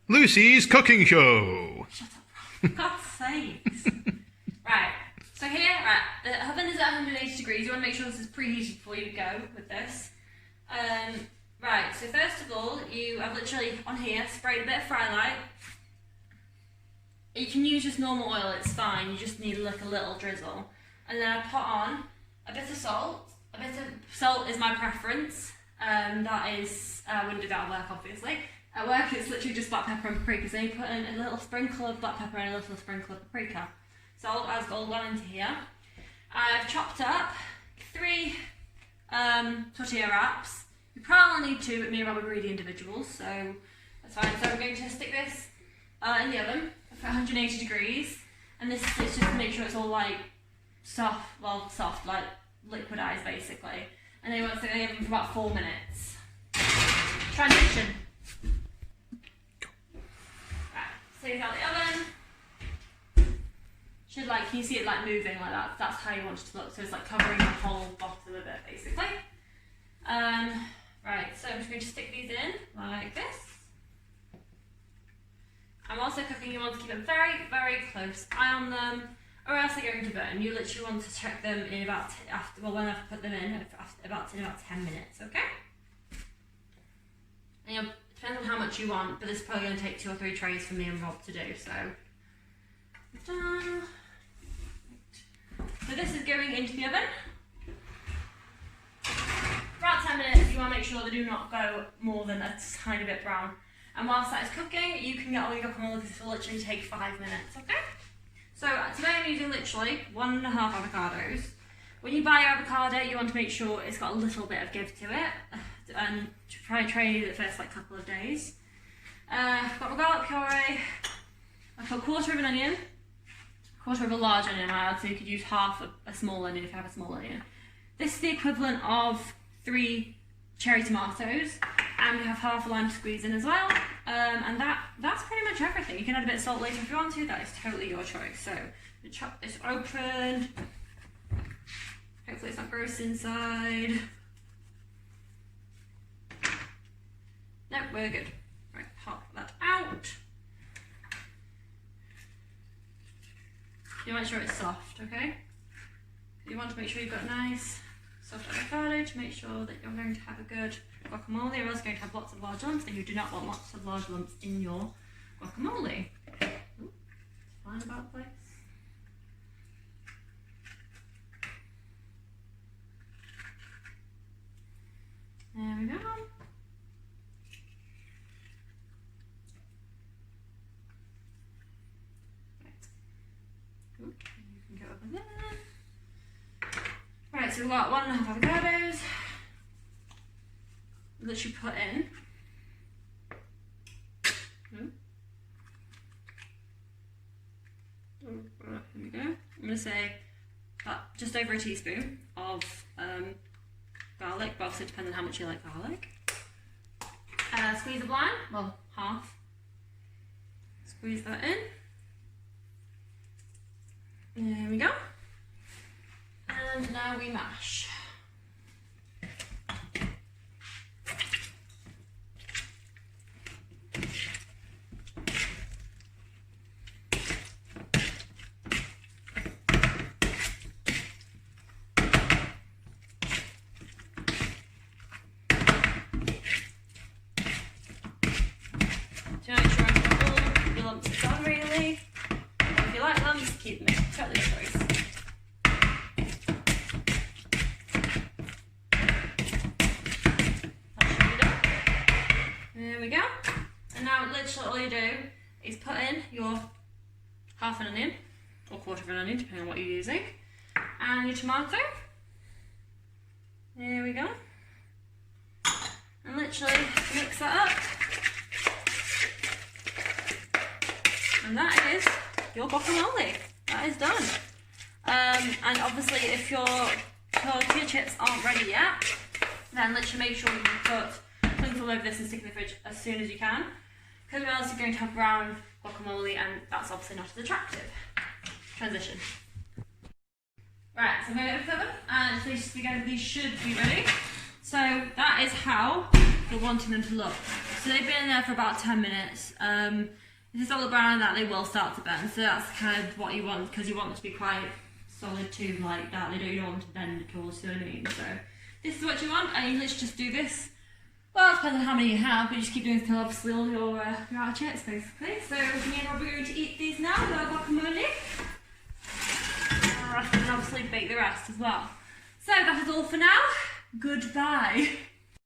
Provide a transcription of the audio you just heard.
Lucy's cooking show. Shut up. God's sakes. Right. So here, the oven is at 180 degrees. You want to make sure this is preheated before you go with this. Right. So first of all, I've literally on here sprayed a bit of fry light. You can use just normal oil. It's fine. You just need like a little drizzle. And then I put on a bit of salt. A bit of salt is my preference. That is, I wouldn't do that at work, obviously. At work, it's literally just black pepper and paprika. So you put in a little sprinkle of black pepper and a little sprinkle of paprika. Salt has all gone into here. I've chopped up 3 tortilla wraps. You probably need 2, but me and Rob are greedy individuals, so that's fine. So I'm going to stick this in the oven for 180 degrees. And this is just to make sure it's all like soft, like liquidized basically. And then you want to stick it in the oven for about 4 minutes. Transition. Right, so you've got the oven. Should like, can you see it like moving like that? That's how you want it to look. So it's like covering the whole bottom of it basically. Right, so I'm just going to stick these in like this. I'm also cooking, you want to keep a very, very close eye on them, or else they're going to burn. You literally want to check them in about, when I've put them in about 10 minutes, okay? And it depends on how much you want, but this is probably going to take 2 or 3 trays for me and Rob to do, so. Done. So this is going into the oven. About 10 minutes, you want to make sure they do not go more than a tiny bit brown. And whilst that is cooking, you can get all your guacamole because this will literally take 5 minutes, okay? So today I'm using literally 1.5 avocados. When you buy your avocado, you want to make sure it's got a little bit of give to it. And try and train it the first like couple of days. I've got my garlic puree. I've got 1/4 of an onion. 1/4 of a large onion I add, so you could use half a small onion if you have a small onion. This is the equivalent of 3 cherry tomatoes, and we have half a lime to squeeze in as well. And that's pretty much everything. You can add a bit of salt later if you want to, that is totally your choice. So, we chop this open. Hopefully it's not gross inside. No, we're good. Right, pop that out. You want to make sure it's soft, okay? You want to make sure you've got nice soft avocado to make sure that you're going to have a good guacamole, or else you're going to have lots of large lumps, and you do not want lots of large lumps in your guacamole. Ooh, it's flying about the place. There we go. You can go over there. Right, so we've got 1.5 avocados. Literally put in. Here we go. I'm going to say just over a teaspoon of garlic, but obviously it depends on how much you like garlic. Squeeze of lime, well, half. Squeeze that in. There we go. And now we mash. To make sure I've got all your lumps done really. If you like lumps, keep them. Totally your choice. There we go. And now literally all you do is put in your half an onion, or 1/4 of an onion, depending on what you're using, and your tomato. There we go. And literally mix that up. And that is your guacamole. That is done. And obviously if your tortilla chips aren't ready yet, then literally make sure you put all over this and stick in the fridge as soon as you can, because or else you're going to have brown guacamole, and that's obviously not as attractive. Transition. Right, so I'm going to open them, and these should be ready. So that is how you're wanting them to look. So they've been in there for about 10 minutes. If it's all brown like that, they will start to bend. So that's kind of what you want, because you want them to be quite solid too, like that. You don't want them to bend at all, you know what I mean? So this is what you want, and you literally just do this. Well, it depends on how many you have, but you just keep doing this until obviously all your you're out of chips, basically. So me and Rob are going to eat these now with our guacamole. And obviously bake the rest as well. So that is all for now. Goodbye.